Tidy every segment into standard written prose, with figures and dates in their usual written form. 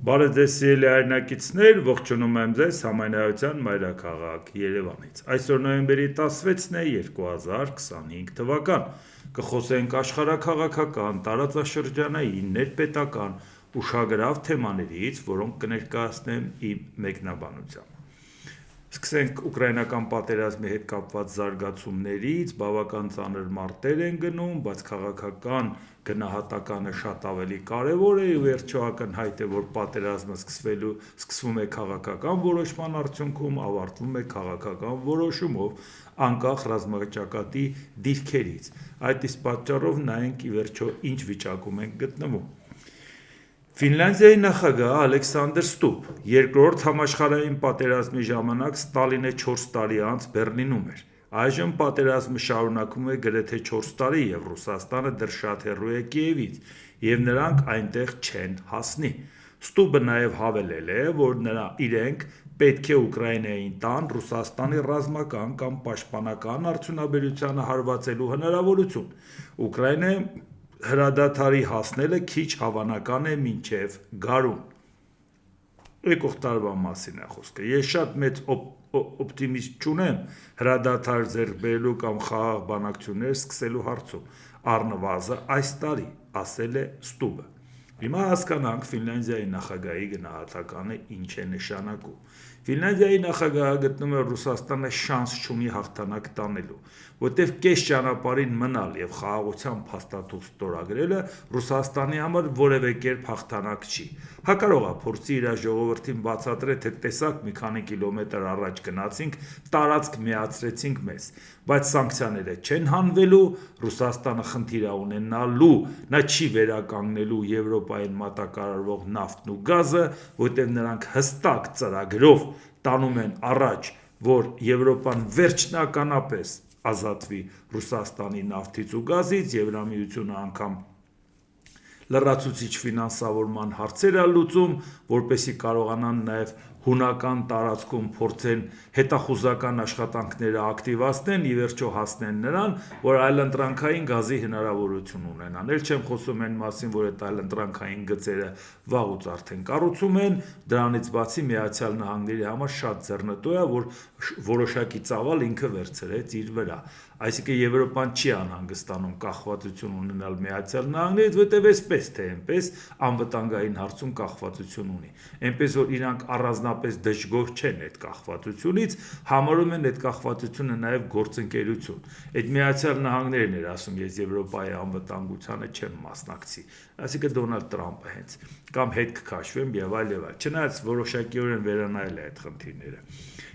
Բարև ձեզ սիրելի հայրենակիցներ, ողջունում եմ ձեզ Համայնայության մայրաքաղաք Երևանից։ Այսօր նոյեմբերի 16-ն է 2025 թվական։ Կխոսենք աշխարհաքաղաքական, տարածաշրջանային, ներպետական, ուշագրավ թեմաներից, որոնք կներկայացնեմ իմ մեկնաբանությամբ։ Սկսենք ուկրաինական պատերազմի հետ կապված զարգացումներից, բավական ծանր մարտեր են գնում, բայց քաղաքական գնահատականը շատ ավելի կարևոր է, վերջո ակնհայտ է, որ պատերազմը սկսվում է քաղաքական որոշման արդյունքում, ավարտվում է քաղաքական որոշումով, անկախ ռազմաճակատի դիրքերից։ Այդ իսկ պատճառով նայենք ի վերջո ինչ վիճակում ենք գտնվում։ Ֆինլանդիայի նախագահ Ալեքսանդր Ստուբ երկրորդ համաշխարհային պատերազմի ժամանակ Ստալինը 4 տարի անց Բեռլինում էր։ Այժմ պատերազմը շարունակվում է գրեթե 4 տարի և Ռուսաստանը դեռ շատ հեռու է Կիևից, և նրանք այնտեղ չեն հասնի։ Ստուբը նաև հավելել է, որ իրենք պետք է Ուկրաինային տան Ռուսաստանի ռազմական կամ պաշտպանական արդյունաբերությանը հարվածելու հնարավորություն։ Ուկրաինայում հրադադարի հասնելը քիչ հավանական է մինչև գարուն։ Եկող տարվա մասին է խոսքը։ Ես շատ մեծ օպտիմիզմ չունեմ հրադադար ձեռք բերելու կամ խաղաղ բանակցություններ սկսելու հարցում, առնվազն այս տարի, ասել է Ստուբը։ Հիմա հասկանանք Ֆինլանդիայի նախագահի գնահատականը ինչ է նշանակում։ Ֆինլանդիայի նախագահը գտնում է, որ Ռուսաստանը շանս չունի հաղթանակ տանելու, որտեղ կես ճանապարհին մնալ և խաղաղության փաստաթուղթ ստորագրելը Ռուսաստանի համար որևէ կերպ հաղթանակ չի։ Հակառակ է, փորձի իր ժողովրդին բացատրել, թե տեսակ մի քանի կիլոմետր առաջ գնացինք, տարածք միացրեցինք մեզ, բայց սանկցիաները չեն հանվելու, Ռուսաստանը խնդիր է ունենալու, նա չի վերականգնելու Եվրոպային մատակարարվող նավթն ու գազը, որտեղ նրանք հստակ ծրագրով տանում են առաջ, որ Եվրոպան վերջնականապես ազատվի Ռուսաստանի նավթից ու գազից, Եվրամիությունը անգամ լրացուցիչ ֆինանսավորման հարցեր է լուծում, որպեսզի կարողանան նաև հունական տարածքում փորձեն հետախուզական աշխատանքները ակտիվացնեն, ի վերջո հասնեն նրան, որ այլընտրանքային գազի հնարավորություն ունենան։ Էլ չեմ խոսում այն մասին, որ այդ այլընտրանքային գծերը վաղուց արդեն կառուցում են, դրանից բացի Միացյալ Նահանգների համար շատ ձեռնտու է, որ որոշակի ծավալ ինքը վերցրեց իր վրա։ Այսինքն Եվրոպան չի անհանգստանում կախվածություն ունենալ Միացյալ Նահանգներից, որտեղ այսպես թե այնպես անվտանգային հարցում կախվածություն ունի։ Այնպես որ իրանք առանձնապես դժգոհ չեն այդ կախվածությունից, համարում են այդ կախվածությունը նաև գործընկերություն։ Այդ Միացյալ Նահանգներն էր ասում, ես Եվրոպայի անվտանգությանը չեմ մասնակցի։ Այսինքն Դոնալդ Տրամպը հենց կամ հետ կքաշվեմ եւ այլ եւ այլ։ Չնայած որոշակիորեն վերանայել է այդ խնդիրները։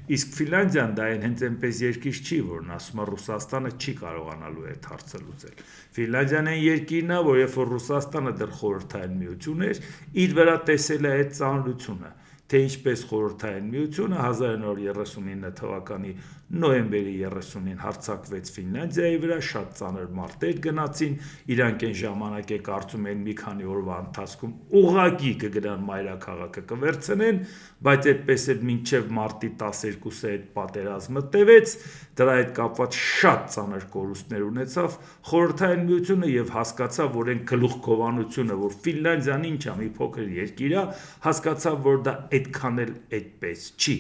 Իսկ Ֆինլանդիան դա հենց այնպես երկիր չի, որն ասում է Ռուսաստանը չի կարողանալու այդ հարցը լուծել։ Ֆինլանդիան այն երկիրն է, որ երբ որ Ռուսաստանը դեռ խորհրդային միություն էր, իր վրա տեսել է այդ ծանրությունը, թե ինչպես խորհրդային միությունը 1939 թվականի նոյեմբերի 30-ին հարձակվեց Ֆինլանդիայի վրա, շատ ծանր մարտեր գնացին, իրանք այն ժամանակ է կարծում են մի քանի օրվա ընթացքում ուղղակի կգնան մայրաքաղաքը կվերցնեն, բայց այդպես էլ մինչև մարտի 12-ը այդ պատերազմը տևեց, դրա հետ կապված շատ ծանր կորուստներ ունեցավ խորհրդային միությունը եւ հասկացավ, որ այն գլուխգովանությունը, որ Ֆինլանդիան ինչ է, մի փոքր երկիր է, հասկացավ, որ դա այդքան էլ այդպես չի,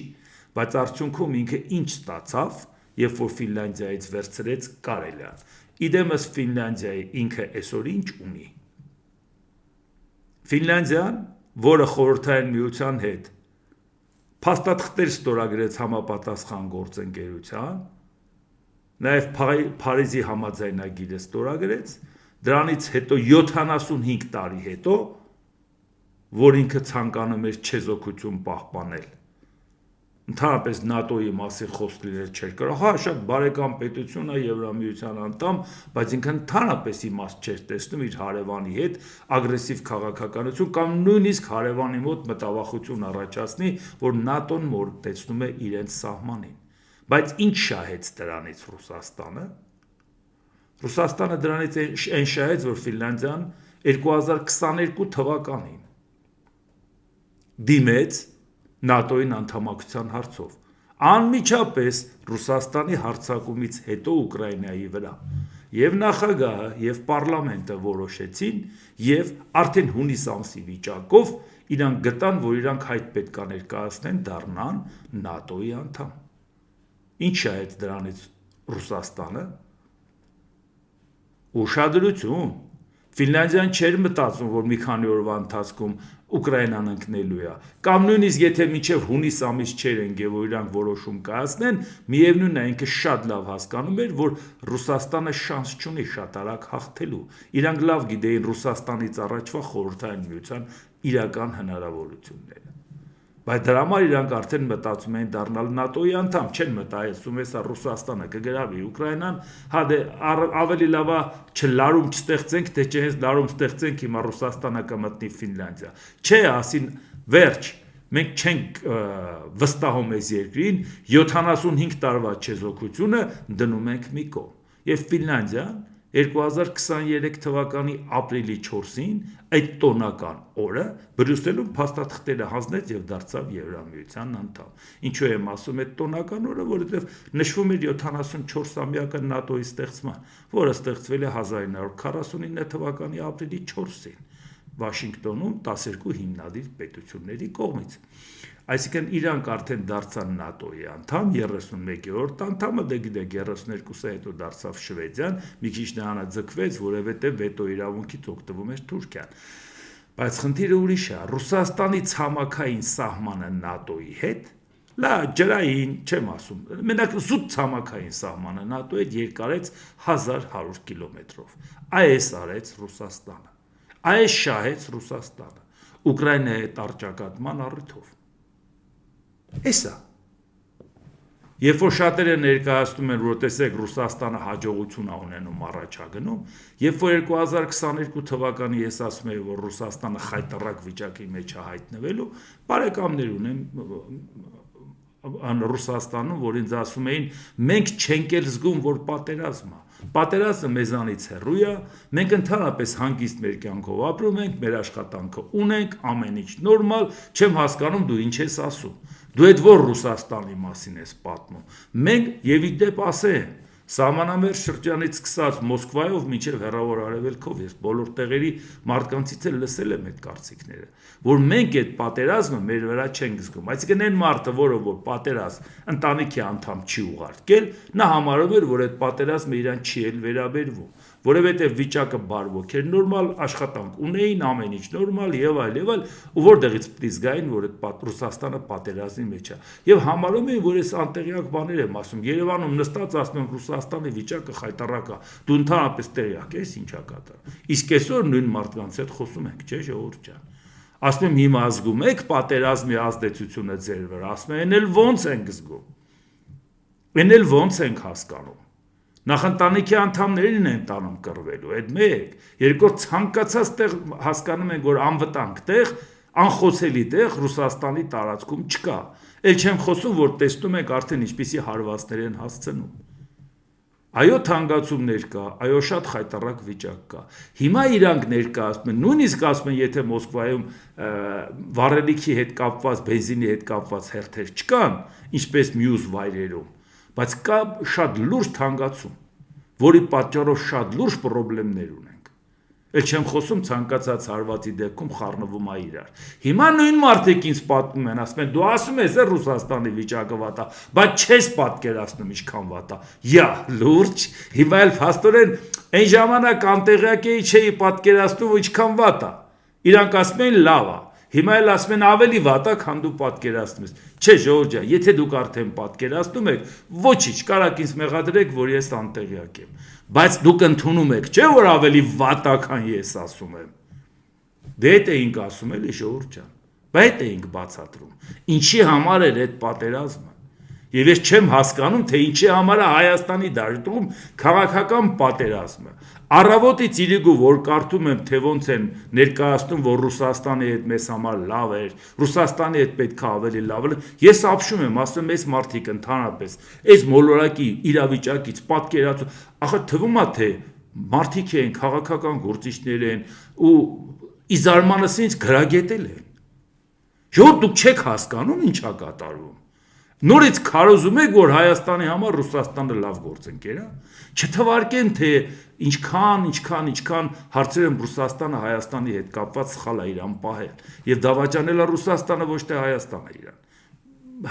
բայց արդյունքում ինքը ինչ ստացավ, երբ որ Ֆինլանդիայից վերցրեց Կարելիան։ Իդեմս Ֆինլանդիայի ինքը այսօր ինչ ունի։ Ֆինլանդիան, որը խորհրդային միության հետ փաստաթղթեր ստորագրեց համապատասխան գործընկերության, նաև Փարիզի համաձայնագիրը ստորագրեց, դրանից հետո 75 տարի հետո, որ ինքը ցանկանում էր չեզոքություն պահպանել։ Ընդհանրապես ՆԱՏՕ-ի մասին խոսք լինել չէր կարող։ Հա, շատ բարեկամ պետություն է, Եվրամիության անդամ, բայց ինքը ընդհանրապես իմաստ չէր տեսնում իր հարևանի հետ ագրեսիվ քաղաքականություն կամ նույնիսկ հարևանի մոտ մտավախություն առաջացնի, որ ՆԱՏՕ-ն մոտեցնում է իրենց սահմանին։ Բայց ինչ շահեց դրանից Ռուսաստանը։ Ռուսաստանը դրանից այն շահեց, որ Ֆինլանդիան 2022 թվականին դիմեց ՆԱՏՕ-ին անդամակցության հարցով, անմիջապես Ռուսաստանի հարձակումից հետո Ուկրաինայի վրա։ եւ նախագահը եւ պարլամենտը որոշեցին եւ արդեն հունիս ամսի վիճակով իրանք գտան, որ իրանք հայտ պետք է ներկայացնեն դառնան ՆԱՏՕ-ի անդամ։ Ինչ է այդ դրանից Ռուսաստանը ուշադրություն։ Ֆինլանդիան չէր մտածում, որ մի քանի օրվա ընթացքում Ուկրաինան ընկնելու է, կամ նույնիսկ եթե մինչև հունիս ամիս չէր ընկել, որ իրանք որոշում կայացնեն, միևնույնն է ինքը շատ լավ հասկանում էր, որ Ռուսաստանը շանս չունի շատ արագ հաղթելու։ Իրանք լավ գիտեին Ռուսաստանից առաջվա խորհրդային միության իրական հնարավորությունները։ Բայց դրա համար իրանք արդեն մտածում էին դառնալ ՆԱՏՕ-ի անդամ, չեն մտածում էսա Ռուսաստանը կգրավի Ուկրաինան, հա դե ավելի լավ է չլարում չստեղծենք, թե չէ հենց լարում ստեղծենք, հիմա Ռուսաստանը կմտնի Ֆինլանդիա։ Չէ, ասին վերջ, մենք չենք վստահում այս երկրին, 75 տարվա չեզոքությունը դնում ենք մի կողմ։ Եվ Ֆինլանդիան 2023 թվականի ապրիլի 4-ին այդ տոնական օրը Բրյուսելում փաստաթղթերը հանձնեց եւ դարձավ Եվրամիության անդամ։ Ինչու եմ ասում այդ տոնական օրը, որովհետեւ նշվում էր 74-ամյակը ՆԱՏՕ-ի ստեղծման, որը ստեղծվել է 1949 թվականի ապրիլի 4-ին Վաշինգտոնում 12 հիմնադիր պետությունների կողմից։ Այսինքն իրանք արդեն դարձան ՆԱՏՕ-ի անդամ, 31-րդ անդամը, դե գիտեք 32-ը հետո դարձավ Շվեդիան, մի քիչ նրան ձգվեց, որովհետև վետո իրավունքից օգտվում էր Թուրքիան։ Բայց խնդիրը ուրիշ է, Ռուսաստանի ցամաքային սահմանը ՆԱՏՕ-ի հետ, լա ջրային, չեմ ասում, մենակ զուտ ցամաքային սահմանը ՆԱՏՕ-ի հետ երկարեց 1100 կիլոմետրով։ Այս արեց Ռուսաստանը։ Այս շահեց Ռուսաստանը Ուկրաինայի հետ առճակատման առիթով։ Էսա։ Երբ որ շատերը ներկայացնում են, որ տեսեք Ռուսաստանը հաջողություն է ունենում առաջագնում, երբ որ 2022 թվականի ես ասում եմ, որ Ռուսաստանը խայտառակ վիճակի մեջ է հայտնվելու, բարեկամներ ունեմ Ռուսաստանում, որ ինձ ասում էին, մենք չենք էլ զգում, որ պատերազմ է։ Պատերազմը մեզանից հեռու է, մենք ընդհանրապես հանգիստ մեր կյանքով ապրում ենք, մեր աշխատանքը ունենք, ամեն ինչ նորմալ, չեմ հասկանում դու ինչ ես ասում։ Դու այդ որ Ռուսաստանի մասին ես պատմում։ Մենք եւ իդեպ ասեմ, Սահմանամերձ շրջանից սկսած Մոսկվայով մինչև հեռավոր արևելքով ես բոլոր տեղերի մարդկանցից էլ լսել եմ այդ կարծիքները, որ մենք այդ պատերազմը մեր վրա չենք զգում, այսինքն այն մարդը, որը որ պատերազմ ընտանիքի անդամ չի ուղարկել, նա համարում էր, որ այդ պատերազմը իրան չի էլ վերաբերվում, որովհետև վիճակը բարվոք էր, նորմալ աշխատանք ունեին, ամեն ինչ նորմալ եւ այլ, ու որտեղից պիտի զգային, որ այդ Ռուսաստանը պատերազմի մեջ է, եւ համարում էին, որ այս անտեղյակ բաներ եմ ասում, Երևանում նստած ասում եմ Ռուսաստանի վիճակը խայտառակ է, դու ընդհանրապես տեղյակ ես ինչա կատարվում, իսկ այսօր նույն մարդկանց հետ խոսում ենք, չէ՞ ժողովուրդ ջան, ասում եմ հիմա զգում եք պատերազմի ազդեցությունը ձեր վրա, ասում եմ, այն էլ ոնց ենք զգում, այն էլ ոնց ենք հասկանում, նախընտանիքի անդամներին են տանում կռվելու, այդ մեկ, երկրորդ ցանկացած տեղ հասկանում ենք, որ անվտանգ տեղ, անխոցելի տեղ Ռուսաստանի տարածքում չկա, էլ չեմ խոսում, որ տեսնում եք արդեն ինչպիսի հարվածներ են հասցնում, այո թանկացումներ կա, այո շատ խայտառակ վիճակ կա, հիմա իրանք ներկայացնում են, նույնիսկ ասում են, եթե Մոսկվայում վառելիքի հետ կապված, բենզինի հետ կապված հերթեր չկան, ինչպես մյուս վայրերում, բայց կա շատ լուրջ թանկացում, որի պատճառով շատ լուրջ խնդիրներ ունենք, էլ չեմ խոսում ցանկացած հարվածի դեպքում խառնվում է իրար, հիմա նույն մարդիկ ինձ պատմում են, ասում են, դու ասում ես Ռուսաստանի վիճակը վատ է, բայց չես պատկերացնում ինչքան վատ է, յա լուրջ, հիմա էլ փաստորեն այն ժամանակ անտեղյակ էի չէի պատկերացնում ինչքան վատ է, իրանք ասում են լավ է, հիմա էլ ասում են ավելի վատ է, քան դու պատկերացնում ես, չէ ժողովուրդ ջան, եթե դուք արդեն պատկերացնում եք, ոչինչ, կարաք ինձ մեղադրեք, որ ես անտեղյակ եմ, բայց դուք ընդունում եք, չէ՞ որ ավելի վատ է, քան ես ասում եմ, դե այդ էինք ասում էլի ժողովուրդ ջան, բայց այդ էինք բացատրում, ինչի համար էր այդ պատերազմը, եւ ես չեմ հասկանում, թե ինչի համար է Հայաստանի դաշտում քաղաքական պատերազմը, առավոտից իրիկու, որ կարդում եմ, թե ոնց են ներկայացնում, որ Ռուսաստանի հետ մեզ համար լավ էր, Ռուսաստանի հետ պետք է ավելի լավ լինի, ես ապշում եմ, ասում եմ, այս մարդիկ ընդհանրապես, այս մոլորակի իրավիճակից պատկերացում, ախր թվում է, թե մարդիկ են, քաղաքական գործիչներ են, ու իզարմանս ինձ գրագետել են, ժողովուրդ դուք չեք հասկանում ինչա կատարվում, Նորից քարոզում եք, որ Հայաստանի համար Ռուսաստանը լավ գործընկեր է։ Չթվարկեն, թե ինչքան հարցեր են Ռուսաստանը Հայաստանի հետ կապված սխալ է իրան պահել, եւ դավաճանել է Ռուսաստանը, ոչ թե Հայաստանը իրան։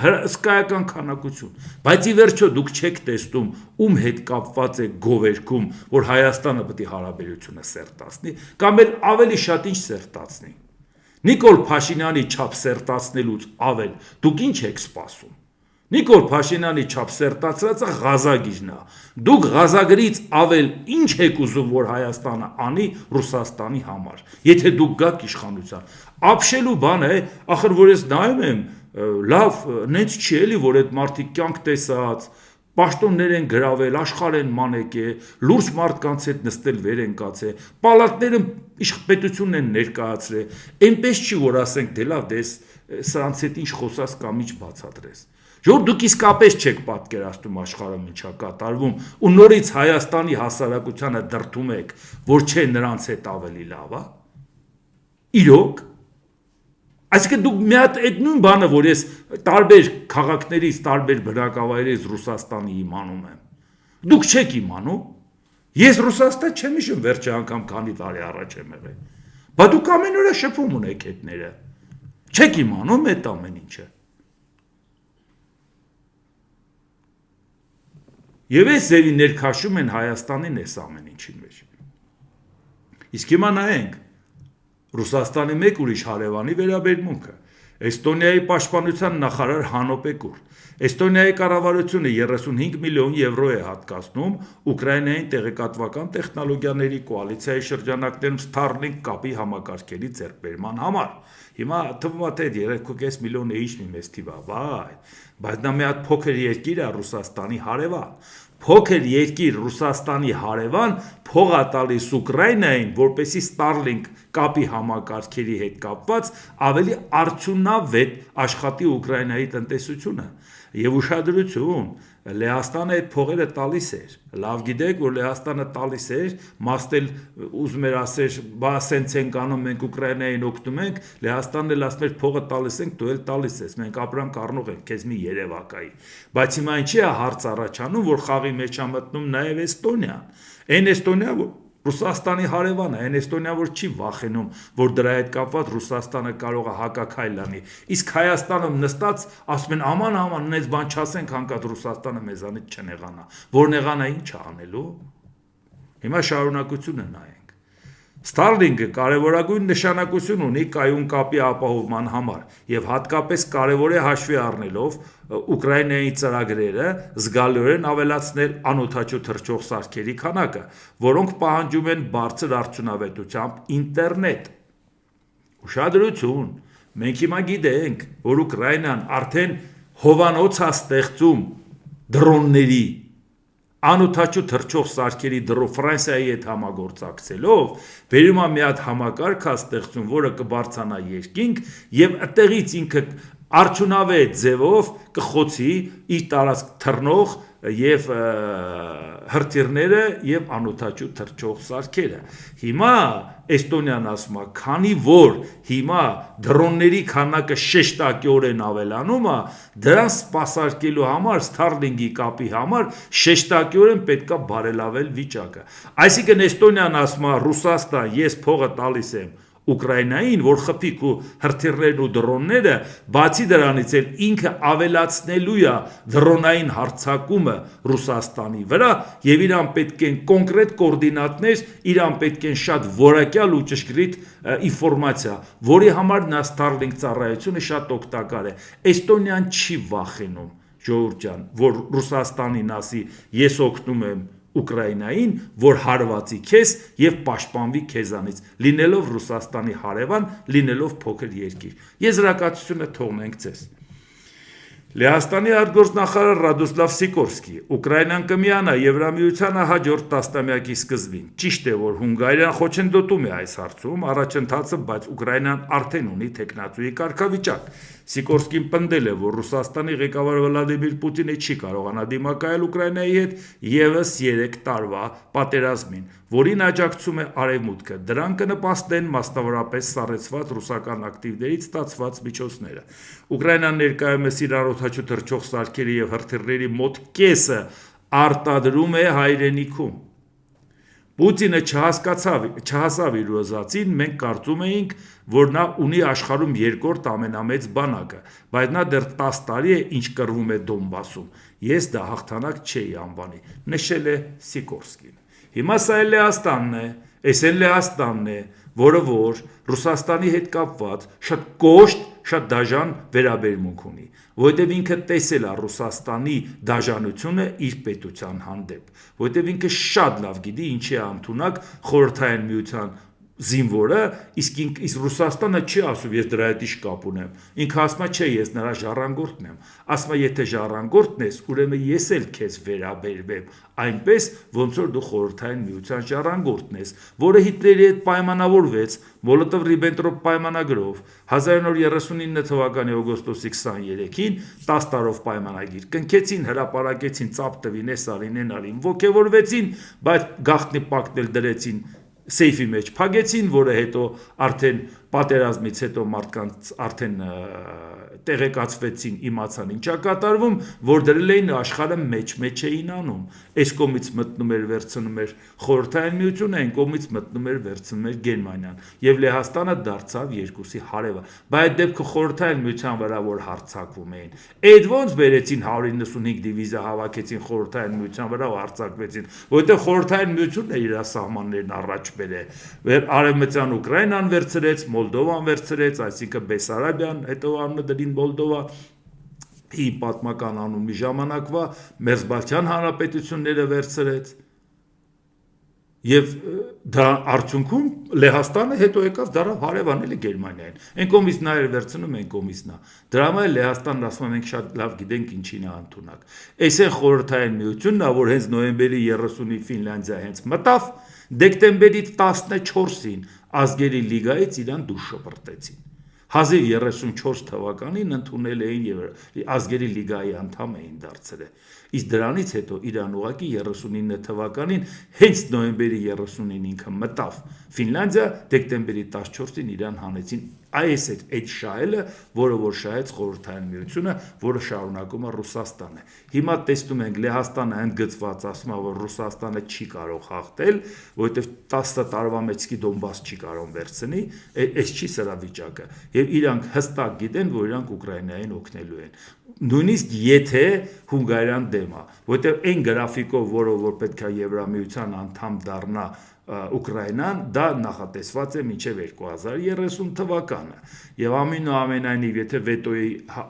Հսկայական քանակություն, բայց ի վերջո դուք չեք տեսնում ում հետ կապված է գովերքում, որ Հայաստանը պետք է հարաբերությունը սերտացնի, կամ էլ ավելի շատ ինչ սերտացնի։ Նիկոլ Փաշինյանի չափ սերտացնելուց ավել դուք ինչ եք սպասում։ Նիկոլ Փաշինյանի չափ սերտացրածը Ղազագիրն է։ Դուք Ղազագրից ավել ինչ եք ուզում, որ Հայաստանը անի Ռուսաստանի համար, եթե դուք գաք իշխանության։ Ապշելու բան է, ախր որ ես նայում եմ, լավ, նենց չի էլի, որ այդ մարդիկ կյանք տեսած, պաշտոններ են գրավել, աշխարհ են մանեկե, լուրջ մարդկանց հետ նստել վեր են կացել, պալատները պետությունն են ներկայացրել, այնպես չի, որ ասենք դե լավ, դες սրանց հետ ինչ խոսած կամ ինչ բացատրես։ Որ դուք իսկապես չեք պատկերացնում աշխարհը ինչա կատարվում, ու նորից Հայաստանի հասարակությանը դրդում եք, որ չէ նրանց հետ ավելի լավ է։ Իրոք։ Այսինքն դուք մի հատ այդ նույն բանը, որ ես տարբեր քաղաքներից, տարբեր բնակավայրերից Ռուսաստանի իմանում եմ, դուք չեք իմանում։ Ես Ռուսաստան չեմ հիշում վերջի անգամ քանի տարի առաջ եմ եղել։ Բա դուք ամեն օր շփում ունեք հետները։ Չեք իմանում այդ ամեն ինչը։ Եվ այս ձևի ներքաշում են Հայաստանին այս ամեն ինչի մեջ։ Իսկ հիմա նայենք Ռուսաստանի մեկ ուրիշ հարևանի վերաբերմունքը։ Էստոնիայի պաշտպանության նախարար Հանո Պեկուր։ Էստոնիայի կառավարությունը 35 միլիոն եվրո է հատկացնում Ուկրաինային տեղեկատվական տեխնոլոգիաների կոալիցիայի շրջանակներում Starlink կապի համակարգերի ձեռքբերման համար։ Հիմա թվում է թե 3.5 միլիոն է ինչ մի մեծ թիվ է, բայց նա մի հատ փոքր երկիր է Ռուսաստանի հարևան։ Փոքր երկիր Ռուսաստանի հարևան փող է տալիս Ուկրաինային, որպեսզի Starlink կապի համակարգերի հետ կապված ավելի արդյունավետ աշխատի Ուկրաինայի տնտեսությունը։ Եվ ուշադրություն, Լեհաստանը այդ փողերը տալիս էր։ Լավ գիտեք, որ Լեհաստանը տալիս էր, մաստել ուզում էր ասեր, բա սենց ենք անում, մենք Ուկրաինային օգնում ենք, Լեհաստանն էլ ասում էր փողը տալիս ենք, դու էլ տալիս ես, մենք ապրանք առնող ենք, քեզ մի երևակայի։ Բայց հիմա ինչի է հարց առաջանում, որ խաղի մեջ է մտնում նաև Էստոնիան։ Այն Էստոնիա, որ Ռուսաստանի հարևանը, այն Էստոնիա, որ չի վախենում, որ դրա հետ կապված Ռուսաստանը կարող է հակաքայլ անի։ Իսկ Հայաստանում նստած ասում են աման, նենց բան չասենք, հանկարծ Ռուսաստանը մեզանից չնեղանա։ Որ նեղանա ինչ է անելու։ Հիմա շարունակությունը նայենք։ Starlink-ը կարևորագույն նշանակություն ունի կայուն կապի ապահովման համար եւ հատկապես կարևոր է հաշվի առնելով Ուկրաինայի ծրագրերը զգալիորեն ավելացնել անօդաչու թռչող սարքերի քանակը, որոնք պահանջում են բարձր արդյունավետությամբ ինտերնետ։ Ուշադրություն, մենք հիմա գիտենք, որ Ուկրաինան արդեն հովանոց է ստեղծում դրոնների անօդաչու թռչող սարքերի Ֆրանսիայի հետ համագործակցելով վերում է մի հատ համակարգ է ստեղծում, որը կբարձրանա երկինք եւ այդտեղից ինքը արդյունավետ ձևով կխոցի իր տարածք թռնող եւ հրթիռները եւ անօդաչու թռչող սարքերը։ Հիմա Էստոնիան ասում է, քանի որ հիմա դրոնների քանակը շեշտակիորեն ավելանում է, դրան սպասարկելու համար Starlink-ի կապի համար շեշտակիորեն պետքա բարելավել վիճակը։ Այսինքն Էստոնիան ասում է, Ռուսաստան, ես փողը տալիս եմ Ուկրաինային, որ խփիկ ու հրթիռներն ու դրոնները, բացի դրանից էլ ինքը ավելացնելու է դրոնային հարձակումը Ռուսաստանի վրա եւ իրան պետք են կոնկրետ կոորդինատներ, իրան պետք են շատ որակյալ ու ճշգրիտ ինֆորմացիա, որի համար նա Starlink ծառայությունը շատ օգտակար է։ Էստոնիան չի վախենում, ժողովուրդ ջան, որ Ռուսաստանին ասի, ես օգնում եմ Ուկրաինային, որ հարվածի քեզ եւ պաշտպանվի քեզանից, լինելով Ռուսաստանի հարևան, լինելով փոքր երկիր։ Եզրակացությունը թողնենք ձեզ։ Լեհաստանի արտգործնախարար Ռադոսլավ Սիկորսկի Ուկրաինան կմիանա Եվրամիությանը հաջորդ տասնամյակի սկզբին։ Ճիշտ է, որ Հունգարիան խոչընդոտում է այս հարցում առաջընթացը, բայց Ուկրաինան արդեն ունի տեխնացուի կարգավիճակ։ Սիկորսկին պնդել է, որ Ռուսաստանի ղեկավար Վլադիմիր Պուտինը չի կարողանա դիմակայել Ուկրաինայի հետ եւս 3 տարվա պատերազմին, որին աջակցում է Արևմուտքը։ Դրան կնպաստեն մասնավորապես սառեցված ռուսական ակտիվներից ստացված միջոցները։ Ուկրաինան ներկայումս իր օդաչու թռչող սարքերի եւ հրթիռների մոտ կեսը արտադրում է հայրենիքում։ Պուտինը չհասավ իր ուզածին, մենք կարծում էինք, որ նա ունի աշխարհում երկրորդ ամենամեծ բանակը, բայց նա դեռ 10 տարի է ինչ կռվում է Դոնբասում։ Ես դա հաղթանակ չէի անվանի, նշել է Սիկորսկին։ Հիմա սա էլ Լեհաստանն է, էս էլ Լեհաստանն է, որը որ Ռուսաստանի հետ կապված շատ կոշտ, շատ դաժան վերաբերմունք ունի, որովհետև ինքը տեսել է Ռուսաստանի դաժանությունը իր պետության հանդեպ, որովհետև ինքը շատ լավ գիտի ինչի է ընդունակ Խորհրդային Միության զինվորը, իսկ Ռուսաստանը չի ասում ես դրա հետ ի շկապ ունեմ, ինքը ասում է չէ ես նրա ժառանգորդն եմ, ասում է եթե ժառանգորդն ես, ուրեմն ես էլ քեզ վերաբերվեմ այնպես, ոնց որ դու Խորհրդային Միության ժառանգորդն ես, որը Հիտլերի հետ պայմանավորվեց Մոլոտով-Ռիբենտրոպ պայմանագրով 1939 թվականի օգոստոսի 23-ին 10 տարով պայմանագիր կնքեցին, հրապարակեցին ծափ տվին, էս արին, են արին, ոգևորվեցին, բայց գաղտնի պակտել դրեցին սեյֆի մեջ փակեցին, որը հետո արդեն պատերազմից հետո մարդկանց արդեն տեղեկացվեցին, իմացան ինչա կատարվում, որ դրել էին աշխարհը մեջ էին անում։ Այս կողմից մտնում էր վերցնում էր Խորհրդային Միությունը, այն կողմից մտնում էր վերցնում էր Գերմանիան, եւ Լեհաստանը դարձավ երկուսի հարևը։ Բայց այդ դեպքը Խորհրդային Միության վրա որ հարձակվում էին, այդ ոնց բերեցին 195 դիվիզիա հավաքեցին Խորհրդային Միության վրա ու հարձակվեցին, որովհետեւ Խորհրդային Միությունն է իր սահմաններն առաջ բերել։ Արևմտյան Ուկրաինան վերցրեց, Մոլդովան վերցրեց, այսինքն Բեսարաբիան, հետո անունը դրին Մոլդովա, պատմական անունի ժամանակվա Մերզբալթյան հանրապետությունները վերցրեց, եւ դա արդյունքում Լեհաստանը հետո եկավ դարավ հարևանել է Գերմանիային, այն կողմից նա էր վերցնում, այն կողմից նա, դրա համար Լեհաստանն ասում է մենք շատ լավ գիտենք ինչին է ընդունակ, այս է Խորհրդային Միությունն է, որ հենց նոյեմբերի 30-ին Ֆինլանդիա հենց մտավ, դեկտեմբերի 14-ին Ազգերի լիգայից իրան դուրս շպրտեցին, 1034 թվականին ընդունել էին եւ Ազգերի լիգայի անդամ էին դարձել, իսկ դրանից հետո Իրան ուղակի 39 թվականին հենց նոյեմբերի 30-ին ինքը մտավ Ֆինլանդիա, դեկտեմբերի 14-ին Իրան հանեցին, այս է այդ շահելը, որը որ շահեց Խորհրդային Միությունը, որը շարունակում է Ռուսաստանը։ Հիմա տեսնում ենք Լեհաստանը ընդգծված ասում է, որ Ռուսաստանը չի կարող հաղթել, որովհետև 10 տարվա մեջ Դոնբաս չի կարող վերցնի, այս չի սրա վիճակը։ Եվ իրանք հստակ գիտեն, որ իրանք Ուկրաինային օգնելու են։ Նույնիսկ եթե Հունգարիան դեմ է, որովհետև այն գրաֆիկով, որը որ պետք է Եվրամիության անդամ դառնա Ուկրաինան, դա նախատեսված է մինչև 2030 թվականը եւ ամենայնիվ եթե վետոյի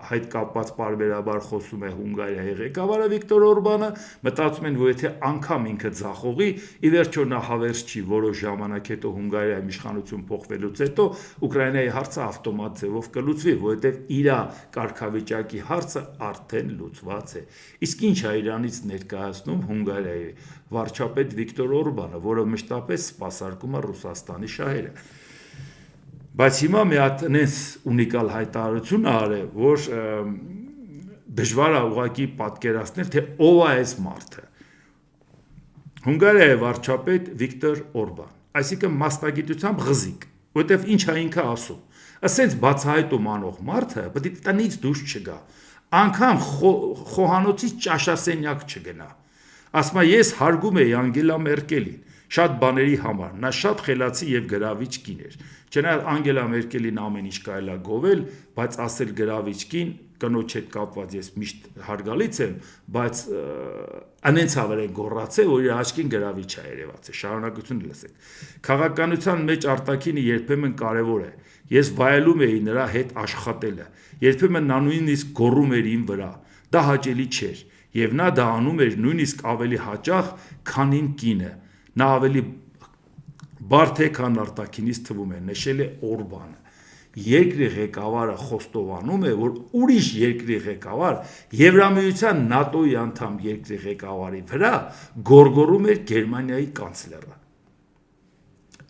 հետ կապված պարբերաբար խոսում է Հունգարիայի ղեկավարը Վիկտոր Օրբանը, մտածում են, որ եթե անգամ ինքը ձախողի, ի վերջո նա հավերժ չի, որոշ ժամանակ հետո Հունգարիայի իշխանություն փոխվելուց հետո Ուկրաինայի հարցը ավտոմատ ձևով կլուծվի, որովհետեւ իր կարգավիճակի հարցը արդեն լուծված է։ Իսկ ինչ է Իրանից ներկայացնում Հունգարիայի վարչապետ Վիկտոր Օրբանը, որը մշտապես սպասարկում է Ռուսաստանի շահերը։ Բայց հիմա մի հատ այնպես ունիկալ հայտարարություն արել, որ դժվար է ուղղակի պատկերացնել, թե ով է այս մարդը։ Հունգարիայի վարչապետ Վիկտոր Օրբան, այսինքն մասնագիտությամբ ղզիկ, որտեվ ինչ է ինքը ասում։ Ասենց բացահայտում անող մարդը պետք է տնից դուրս չգա, անգամ խոհանոցից ճաշասենյակ չգնա։ Ասում է ես հարգում եի Անգելա Մերկելին շատ բաների համար, նա շատ խելացի եւ գրավիչ կին էր։ Չնայած Անգելա Մերկելին ամեն ինչ կարելի է գովել, բայց ասել գրավիչ կին կնոջ հետ կապված ես միշտ հարգալից եմ, բայց անենց հավեր է գոռացել, որ իր աչքին գրավիչ է երևացել, շարունակությունը լսեք։ Քաղաքականության մեջ արտաքինը երբեմն կարևոր է։ Ես վայելում էի նրա հետ աշխատելը։ Երբեմն նա նույնիսկ գոռում էր իմ վրա։ Դա հաճելի չէր, եւ նա դա անում էր նույնիսկ ավելի հաճախ, քան իմ կինը։ Նա ավելի բարդ է, քան արտաքինից թվում է, նշել է Օրբանը։ Երկրի ղեկավարը խոստովանում է, որ ուրիշ երկրի ղեկավար Եվրամիության ՆԱՏՕ-ի անդամ երկրի ղեկավարի վրա գոռգոռում էր Գերմանիայի կանցլերը։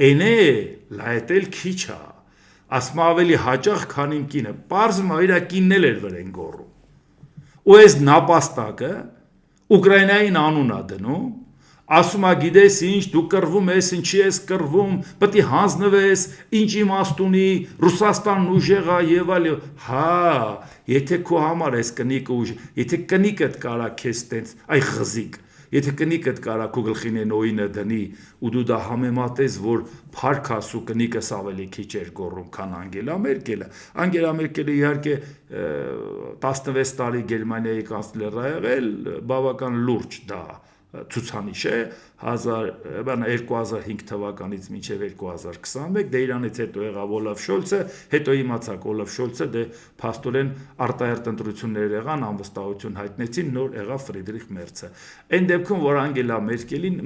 Էնե լայտել քիչ է, ասում ավելի հաճախ, քան իմ կինը, պարզվում է իր կինն էլ էր վրեն գոռում։ Ու այս նապաստակը Ուկրաինային անուն է դնում, ասում է գիտես ինչ, դու կռվում ես, ինչի ես կռվում, պետք է հանձնվես, ինչ իմաստ ունի, Ռուսաստանն ուժեղ է եւ այլ, հա, եթե քո համար ես կնիկը ուժ, եթե կնիկդ կարա քեզ տենց, այ խզիկ, եթե կնիկդ կարա քո գլխին են օինը դնի ու դու դա համեմատես, որ փառք ասու կնիկս ավելի քիչ էր գոռում, քան Անգելա Մերկելը։ Անգելա Մերկելը իհարկե 16 տարի Գերմանիայի կանցլեր ա եղել, բավական լուրջ դա ցուցանիշ է 2005 թվականից մինչև 2021, դե իրանից հետո եղավ Օլաֆ Շոլցը, հետո իմացակ Օլաֆ Շոլցը դե փաստորեն արտահերտ ընտրություններ եղան, անվստահություն հայտնեցին, նոր եղավ Ֆրիդրիխ Մերցը։ Այն դեպքում, որ Անգելա Մերկելին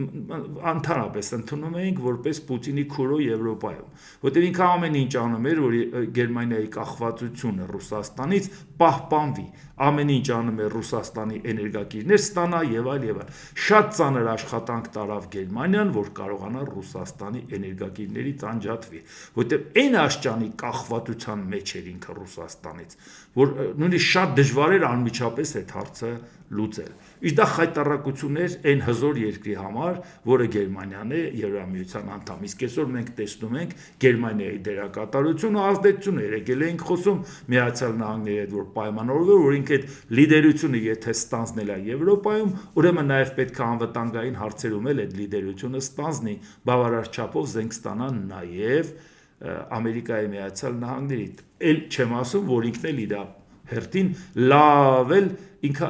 ընդհանրապես ընդունում էինք որպես Պուտինի քուրո Եվրոպայում, որտեղ ինքը ամեն ինչ անում էր, որ Գերմանիայի կախվածությունը Ռուսաստանից պահպանվի, ամեն ինչ անում էր Ռուսաստանի էներգակիրներ ստանա եւ այլ եւ այլ։ Շատ ծանր աշխատանք տարավ Գերմանիան, որ կարողանա Ռուսաստանի էներգակիրներից անջատվի, որտեղ այն աշճանի կախվածության մեջ էր ինքը Ռուսաստանից, որ նույնիսկ շատ դժվար էր անմիջապես այդ հարցը լուծել։ Իսկ դա խայտառակություն էր այն հզոր երկրի համար, որը Գերմանիան է, Եվրամիության անդամ։ Իսկ այսօր մենք տեսնում ենք Գերմանիայի դերակատարությունը ու ազդեցությունը։ Եկել էինք խոսում Միացյալ Նահանգների հետ, որ պայմանավորվել, որ ինքը այդ լիդերությունը եթե ստանձնել է Եվրոպայում, ուրեմն նաև պետք է անվտանգային հարցերում էլ այդ լիդերությունը ստանձնի, բավարար չափով զենք ստանա նաև Ամերիկայի Միացյալ Նահանգներից։ Էլ չեմ ասում, որ ինքն էլ իր հերթին լավ էլ ինքը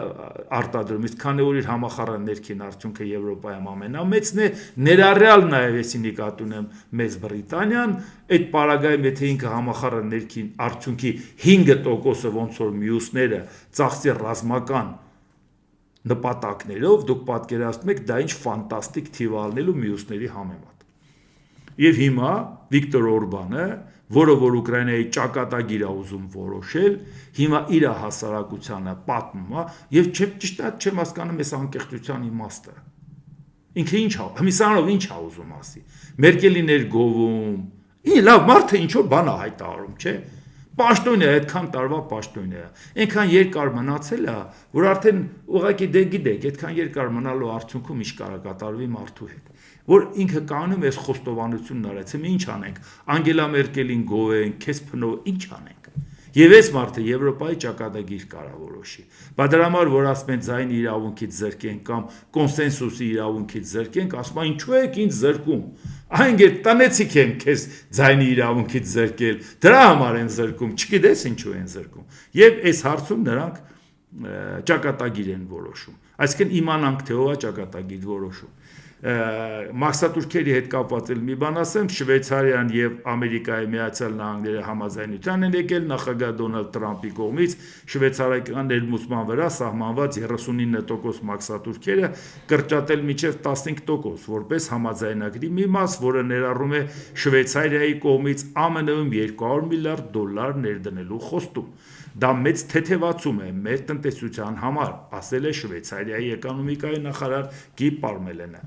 արտադրում, իսկ քանի որ իր համախառն ներքին արդյունքը Եվրոպայում ամենամեծն է, ներառյալ նաև էսի նկատի ունեմ Մեծ Բրիտանիան, այդ պարագայում եթե ինքը համախառն ներքին արդյունքի 5%-ը ոնց որ մյուսները ծախսի ռազմական նպատակներով, դուք պատկերացնում եք դա ինչ ֆանտաստիկ թիվ ալնելու մյուսների համեմատ։ Եվ հիմա Վիկտոր Օրբանը, որը որ Ուկրաինայի ճակատագիր է ուզում որոշել, հիմա իր հասարակությանը պատմում է, եւ ճիշտ է, չեմ հասկանում այս անկեղծության իմաստը։ Ինքը ինչ է, հմիսանով ինչ է ուզում ասի։ Մերկելին էր գովում։ Լավ, մարդը ինչ որ բան է հայտարարում, չէ՞։ Պաշտոն է, այդքան տարվա պաշտոն է։ Այնքան երկար մնացել է, որ արդեն ուղղակի դե գիտեք, այդքան երկար մնալու արդյունքում ինչ կարա կատարվի մարդու հետ։ Որ ինքը կանում է խոստովանությունն արեց, ինչ անենք, Անգելա Մերկելին գովենք, քեզ փնով, ինչ անենք։ Եվ այս մարդը Եվրոպայի ճակատագիր կարա որոշի։ Բայց դրա համար, որ ասում են ձայնի իրավունքից զրկենք կամ կոնսենսուսի իրավունքից զրկենք, ասում են ինչու եք ինձ զրկում։ Այն գետ տնեցիք են քեզ ձայնի իրավունքից զրկել, դրա համար են զրկում, չգիտես ինչու են զրկում։ Եվ այս հարցում նրանք ճակատագիր են որոշում։ Այսինքն իմանանք թե ով է ճակատագիր որոշում։ Մաքսատուրքերի հետ կապված էլ մի բան ասեմ, Շվեյցարիան եւ Ամերիկայի Միացյալ Նահանգները համաձայնության են եկել նախագահ Դոնալդ Թրամփի կողմից շվեյցարական ներմուծման վրա սահմանված 39% մաքսատուրքերը կրճատել մինչև 15%, որպես համաձայնագրի մի մաս, որը ներառում է Շվեյցարիայի կողմից ԱՄՆ-ում $200 միլիարդ ներդնելու խոստում։ Դա մեծ թեթևացում է մեր տնտեսության համար, ասել է Շվեյցարիայի էկոնոմիկայի նախարար Գի Պարմելենը։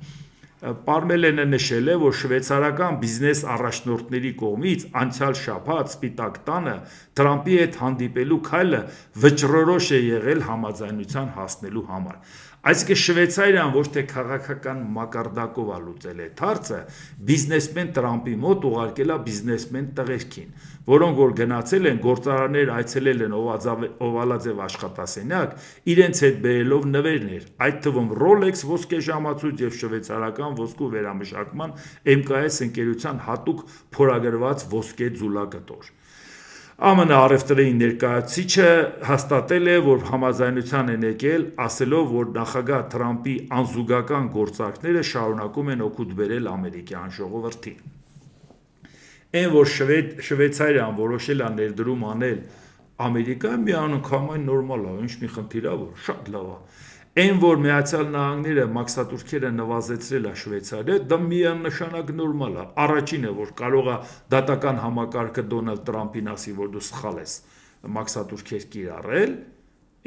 Պարմելենը նշել է, որ շվեյցարական բիզնես առաջնորդների կողմից անցյալ շաբաթ Սպիտակ տանը Թրամփի հետ հանդիպելու քայլը վճռորոշ է եղել համաձայնության հասնելու համար։ Այսինքն Շվեյցարիան ոչ թե քաղաքական մակարդակով է լուծել այդ հարցը, բիզնեսմեն Թրամփի մոտ ուղարկել է բիզնեսմեն տղերքին, որոնք որ գնացել են գործարաններ այցելել են Օվալաձև աշխատասենյակ, իրենց հետ բերելով նվերներ, այդ թվում Rolex ոսկեժամացույց եւ շվեյցարական ոսկու վերամշակման MKS ընկերության հատուկ փորագրված ոսկե ձուլակտոր։ ԱՄՆ առևտրային ներկայացուցիչը հաստատել է, որ համաձայնության են եկել, ասելով, որ նախագահ Թրամփի անզուգական գործարքները շարունակում են օգուտ բերել ամերիկյան ժողովրդին։ Այն, որ Շվեյցարիան որոշել է ներդրում անել Ամերիկայում, միանգամայն նորմալ է, ինչ մի խնդիր է, որ շատ լավ է։ Այն, որ Միացյալ Նահանգները մաքսատուրքերը նվազեցրել է Շվեյցարիա, դա միանշանակ նորմալ է։ Առաջինը, որ կարող է դատական համակարգը Դոնալդ Թրամփին ասի, որ դու սխալ ես մաքսատուրքեր կիրառել,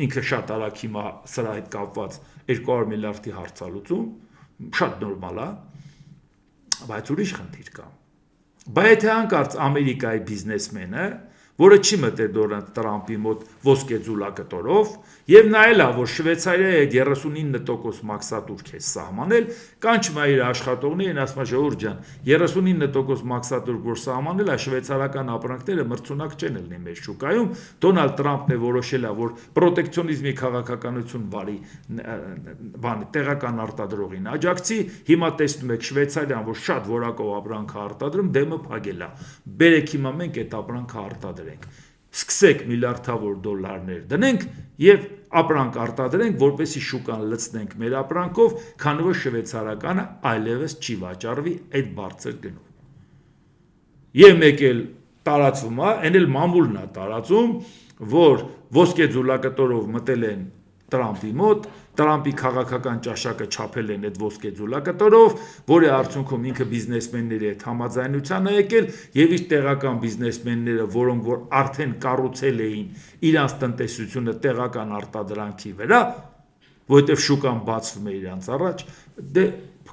ինքը շատ արագ հիմա սրա հետ կապված 200 միլիարդի հարցալուծում, շատ նորմալ է, բայց ուրիշ խնդիր կա։ Բայց եթե հանկարծ Ամերիկայի բիզնեսմենը, որը չի մտել Դոնալդ Տրամփի մոտ ոսկե ձուլակտորով եւ նայելա, որ Շվեյցարիայի այդ 39% մաքսատուրք է սահմանել, կանչում է իր աշխատողներին, ասում է ժողովուրդ ջան, 39% մաքսատուրք որ սահմանել է, շվեյցարական ապրանքները մրցունակ չեն լինի մեր շուկայում, Դոնալդ Տրամփն է որոշել է, որ պրոտեկցիոնիզմի քաղաքականություն բարի տեղական արտադրողին աջակցի, հիմա տեսնում եք Շվեյցարիան, որ շատ որակով ապրանք է արտադրում, դեմը փակել է, բերեք հիմա մենք այդ ապրանքը արտադրենք, սկսեք միլիարդավոր դոլարներ դնենք եւ ապրանք արտադրենք, որպեսզի շուկան լցնենք մեր ապրանքով, քանի որ շվեյցարականը այլևս չի վաճառվի այդ բարձր գնով։ Եվ մեկ էլ տարածվում է, այն էլ մամուլն է տարածում, որ ոսկե ձուլակտորով մտել են Տրամփի մոտ, Տրամփի քաղաքական ճաշակը չափել են այդ ոսկե ձուլակտորով, որի արդյունքում ինքը բիզնեսմենների հետ համաձայնության է եկել եւ իր տեղական բիզնեսմենները, որոնք որ արդեն կառուցել էին իրանց տնտեսությունը տեղական արտադրանքի վրա, որովհետեւ շուկան բացվում է իրանց առաջ, դե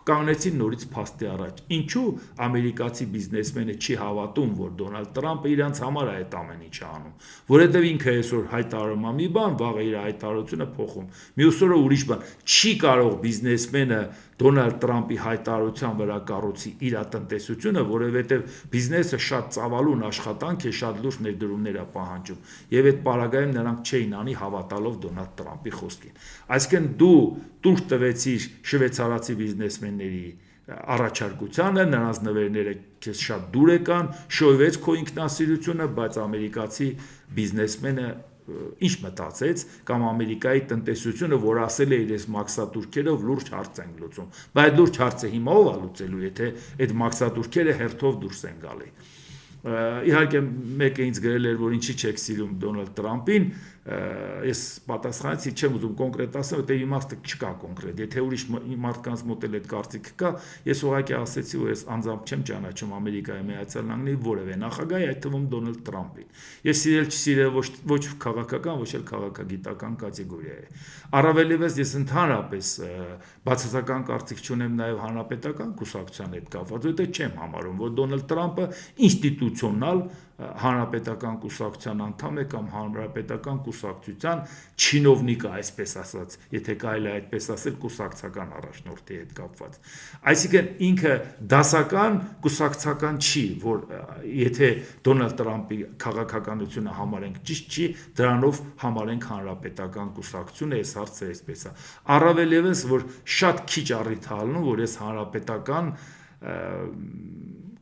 կանգնեցին նորից փաստի առաջ։ Ինչու ամերիկացի բիզնեսմենը չի հավատում, որ Դոնալդ Տրամփը իրանց համար է այդ ամեն ինչը անում, որովհետև ինքը այսօր հայտարարում է մի բան, վաղը իր հայտարարությունը փոխում։ Մյուս օրը ուրիշ բան։ Չի կարող բիզնեսմենը Դոնալդ Տրամփի հայտարարության վրա կառուցի իր տնտեսությունը, որովհետև բիզնեսը շատ ծավալուն աշխատանք է, շատ լուրջ ներդրումներ է պահանջում, եւ այդ պարագայում նրանք չէին անի հավատալով Դոնալդ Տրամփի խոսքին։ Այսինքն դու տուր տվեցիր շվեյցարացի բիզնեսմենների առաջարկությանը, նրանց նվերները քեզ շատ դուր եկան, շոյվեց քո ինքնասիրությունը, բայց ամերիկացի բիզնեսմենը ինչ մտածեց, կամ Ամերիկայի տնտեսությունը, որ ասել է իրենց մաքսատուրքերով լուրջ հարց են լուծում, բայց այդ լուրջ հարցը հիմա ով է լուծելու, եթե այդ մաքսատուրքերը հերթով դուրս են գալի։ Իհարկե մեկը ինձ գրել էր, որ ինչի չեք սիրում Դոնալդ Տրամփին, ես պատասխանեցի, չեմ ուզում կոնկրետ ասեմ, որտեղ իմաստը չկա կոնկրետ, եթե ուրիշ մարդկանց մոտ էլ այդ կարծիքը կա, ես ուղղակի ասեցի, որ ես անձամբ չեմ ճանաչում Ամերիկայի Միացյալ Նահանգների որևէ նախագահի, այդ թվում Դոնալդ Տրամփին։ Ես սիրել չսիրել ոչ քաղաքական, ոչ էլ քաղաքագիտական կատեգորիա է։ Առավելևս ես ընդհանրապես բացասական կարծիք չունեմ նաև հանրապետական կուսակցության հետ կապված, որտեղ չեմ համարում, որ Դոնալդ Տրամփը ինստիտուցիոնալ հանրապետական կուսակցության անդամ է կամ հանրապետական կուսակցության չինովնիկ է, այսպես ասած, եթե կարելի է այդպես ասել, կուսակցական առաջնորդի հետ կապված։ Այսինքն ինքը դասական կուսակցական չի, որ եթե Դոնալդ Տրամփի քաղաքականությունը համարենք ճիշտ չի, դրանով համարենք հանրապետական կուսակցությունը, այս հարցը այսպես է։ Առավելևս, որ շատ քիչ առիթ ալնում, որ ես հանրապետական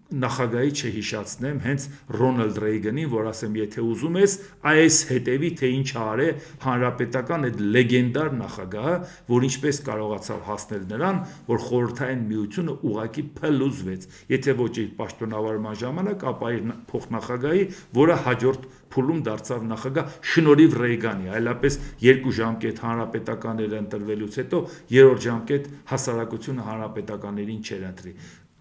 նախագահի չհիշացնեմ հենց Ռոնալդ Ռեյգանին, որ ասեմ, եթե ուզում ես, այս հետևի թե ինչ արե հանրապետական այդ լեգենդար նախագահը, որ ինչպես կարողացավ հասնել նրան, որ խորհրդային միությունը ուղղակի փլուզվեց, եթե ոչ իր պաշտոնավարման ժամանակ, ապա իր փոխնախագահի, որը հաջորդ փուլում դարձավ նախագահ շնորհիվ Ռեյգանի, այլապես 2 ժամկետ հանրապետականները ընտրվելուց հետո 3-րդ ժամկետ հասարակությունը հանրապետականներին չէր ընտրի։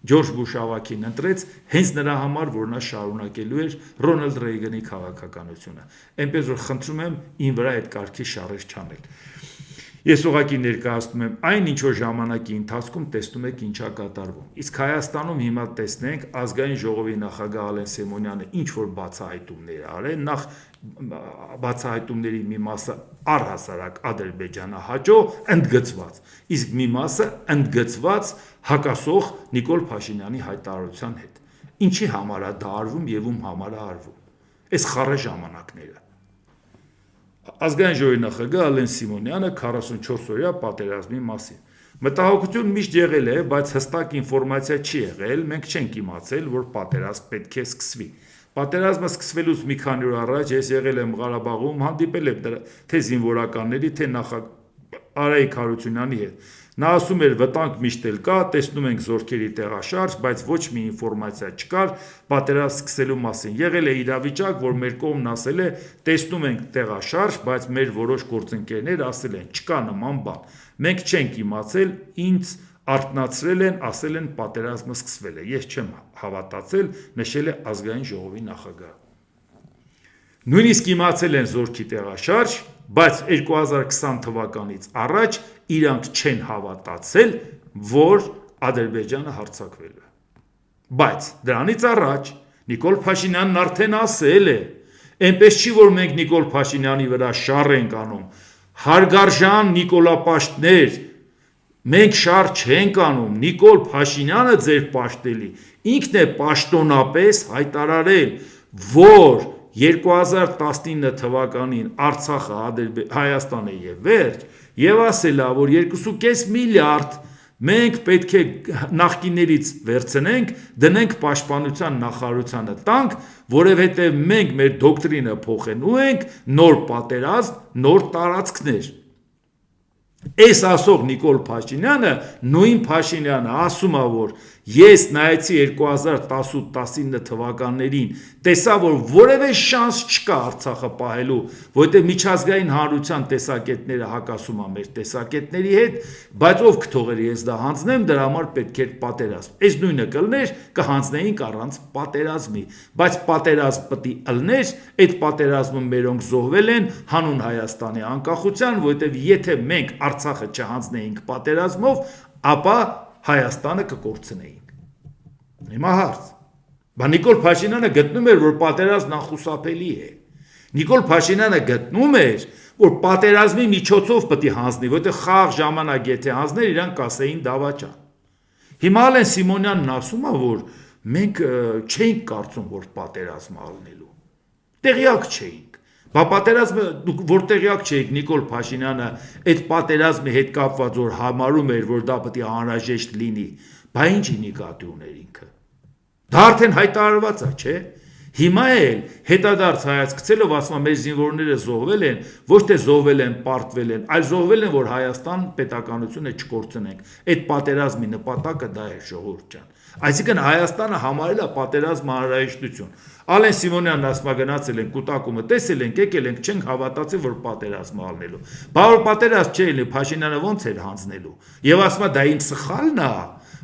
Ջորջ Բուշ ավագին ընտրեց հենց նրա համար, որ նա շարունակելու էր Ռոնալդ Ռեյգանի քաղաքականությունը։ Այնպես որ խնդրում եմ ին վրա այդ կարգի շարժ չանել։ Ես ուղղակի ներկայացնում եմ այն, ինչ որ ժամանակի ընթացքում տեսնում եք ինչա կատարվում։ Իսկ Հայաստանում հիմա տեսնենք ազգային ժողովի նախագահ Ալեն Սիմոնյանը ինչ որ բացահայտումներ արել, նախ բացահայտումների մի մասը առհասարակ ադրբեջանահաճո ընդգծված, իսկ մի մասը ընդգծված հակասող Նիկոլ Փաշինյանի հայտարարության հետ։ Ինչի համար է դա արվում եւ ում համար է արվում։ Այս խառը ժամանակները։ Ազգային ժողովի նախագահ Ալեն Սիմոնյանը 44-օրյա պատերազմի մասին։ Մտահոգություն միշտ եղել է, բայց հստակ ինֆորմացիա չի եղել, մենք չենք իմացել, որ պատերազմ պետք է սկսվի։ Պատերազմը սկսվելուց մի քանի օր առաջ ես եղել եմ Ղարաբաղում, հանդիպել եմ թե զինվորականների, թե նախագահ Արայիկ Հարությունյանի հետ։ Նա ասում էր վտանգ միշտ էլ կա, տեսնում ենք զորքերի տեղաշարժ, բայց ոչ մի ինֆորմացիա չկար պատերազմ սկսելու մասին։ Եղել է իրավիճակ, որ մեր կողմն ասել է, տեսնում ենք տեղաշարժ, բայց մեր որոշ գործընկերներ ասել են, չկա նման բան։ Մենք չենք իմացել, ինձ արթնացրել են, ասել են պատերազմը սկսվել է։ Ես չեմ հավատացել, նշել է ազգային ժողովի նախագահը։ Նույնիսկ իմացել են զորքի տեղաշարժ, բայց 2020 թվականից առաջ իրանք չեն հավատացել, որ Ադրբեջանը հարձակվելու է։ Բայց դրանից առաջ Նիկոլ Փաշինյանն արդեն ասել է, Այնպես չի, որ մենք Նիկոլ Փաշինյանի վրա շառ ենք անում, հարգարժան նիկոլապաշտներ, մենք շառ չենք անում, Նիկոլ Փաշինյանը ձեր պաշտելի, ինքն է պաշտոնապես հայտարարել, որ 2019 թվականին Արցախը Հայաստան է եւ վերջ, եւ ասել է, որ 2.5 միլիարդ մենք պետք է նախկիններից վերցնենք, դնենք պաշտպանության նախարարությանը տանք, որովհետեւ մենք մեր դոկտրինը փոխելու ենք, նոր պատերազմ, նոր տարածքներ։ Այս ասող Նիկոլ Փաշինյանը, նույն Փաշինյանը ասում է, որ ես նայեցի 2018-19 թվականներին, տեսա, որ որևէ շանս չկա Արցախը պահելու, որովհետև միջազգային հանրության տեսակետները հակասում է մեր տեսակետների հետ, բայց ով կթողեր ես դա հանձնեմ, դրա համար պետք էր պատերազմ։ Այս նույնը կլներ, կհանձնեինք առանց պատերազմի, բայց պատերազմ պետք է ըլներ, այդ պատերազմը մերոնք զոհվել են հանուն Հայաստանի անկախության, որովհետև եթե մենք Արցախը չհանձնեինք պատերազմով, ապա Հայաստանը կկորցնեինք։ Հիմա հարց։ Բա Նիկոլ Փաշինյանը գտնում էր, որ պատերազմն անխուսափելի է։ Նիկոլ Փաշինյանը գտնում էր, որ պատերազմի միջոցով պետք է հանձնի, որտեղ խաղ ժամանակ եթե հանձներ, իրան կասեին դավաճան։ Հիմա Ալեն Սիմոնյանն ասում է, որ մենք չէինք կարծում, որ պատերազմը ալնելու։ Տեղյակ չէինք։ Բա պատերազմը դուք որ տեղյակ չէիք Նիկոլ Փաշինյանը այդ պատերազմի հետ կապված որ համարում էր, որ դա պետք է անհրաժեշտ լինի, բա ինչ նկատի ուներ ինքը։ Դա արդեն հայտարարված է, չէ՞։ Հիմա էլ հետադարձ հայացքցելով ասում մեր զինվորները զոհվել են, ոչ թե զոհվել են, պարտվել են, այլ զոհվել են, որ Հայաստան պետականությունը չկորցնենք։ Այդ պատերազմի նպատակը դա է, ժողովուրդ ջան։ Այսինքն Հայաստանը համարել է պատերազմ անհրաժեշտություն։ Ալեն Սիմոնյանն ասում է գնացել են կուտակումը տեսել ենք, եկել ենք, չենք հավատացել, որ պատերազմը ալնելու։ Բա որ պատերազմ չէ լինի, Փաշինյանը ոնց էր հանձնելու։ Եվ ասում է դա իմ սխալն է,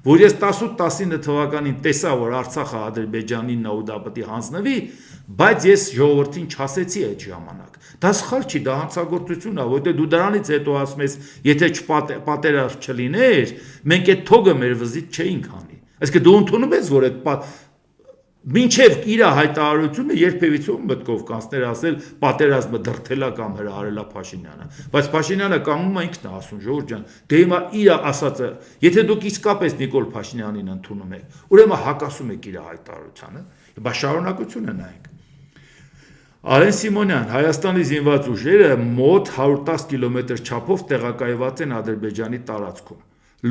որ ես 18-19 թվականին տեսա, որ Արցախը Ադրբեջանինն է ու դա պետք է հանձնվի, բայց ես ժողովրդին չասեցի այդ ժամանակ։ Դա սխալ չի, դա հանցագործություն է, որտեղ դու դրանից հետո ասում ես, եթե պատերազմ չլիներ, մենք այդ թոգը մեր վզից չէինք անի։ Այսինքն դու ընդունում ես, որ այդ մինչև իր հայտարարությունը երբևիցե մտքով կանցներ ասել պատերազմը դրթելա կամ հրահարելա Փաշինյանը, բայց Փաշինյանը կամում է ինքն է ասում, ժողովուրդ ջան, դե հիմա իր ասածը, եթե դուք իսկապես Նիկոլ Փաշինյանին ընդունում եք, ուրեմն հակասում եք իր հայտարարությանը, բա շարունակությունը նայենք։ Ալեն Սիմոնյան, Հայաստանի զինված ուժերը մոտ 110 կիլոմետր չափով տեղակայված են Ադրբեջանի տարածքում։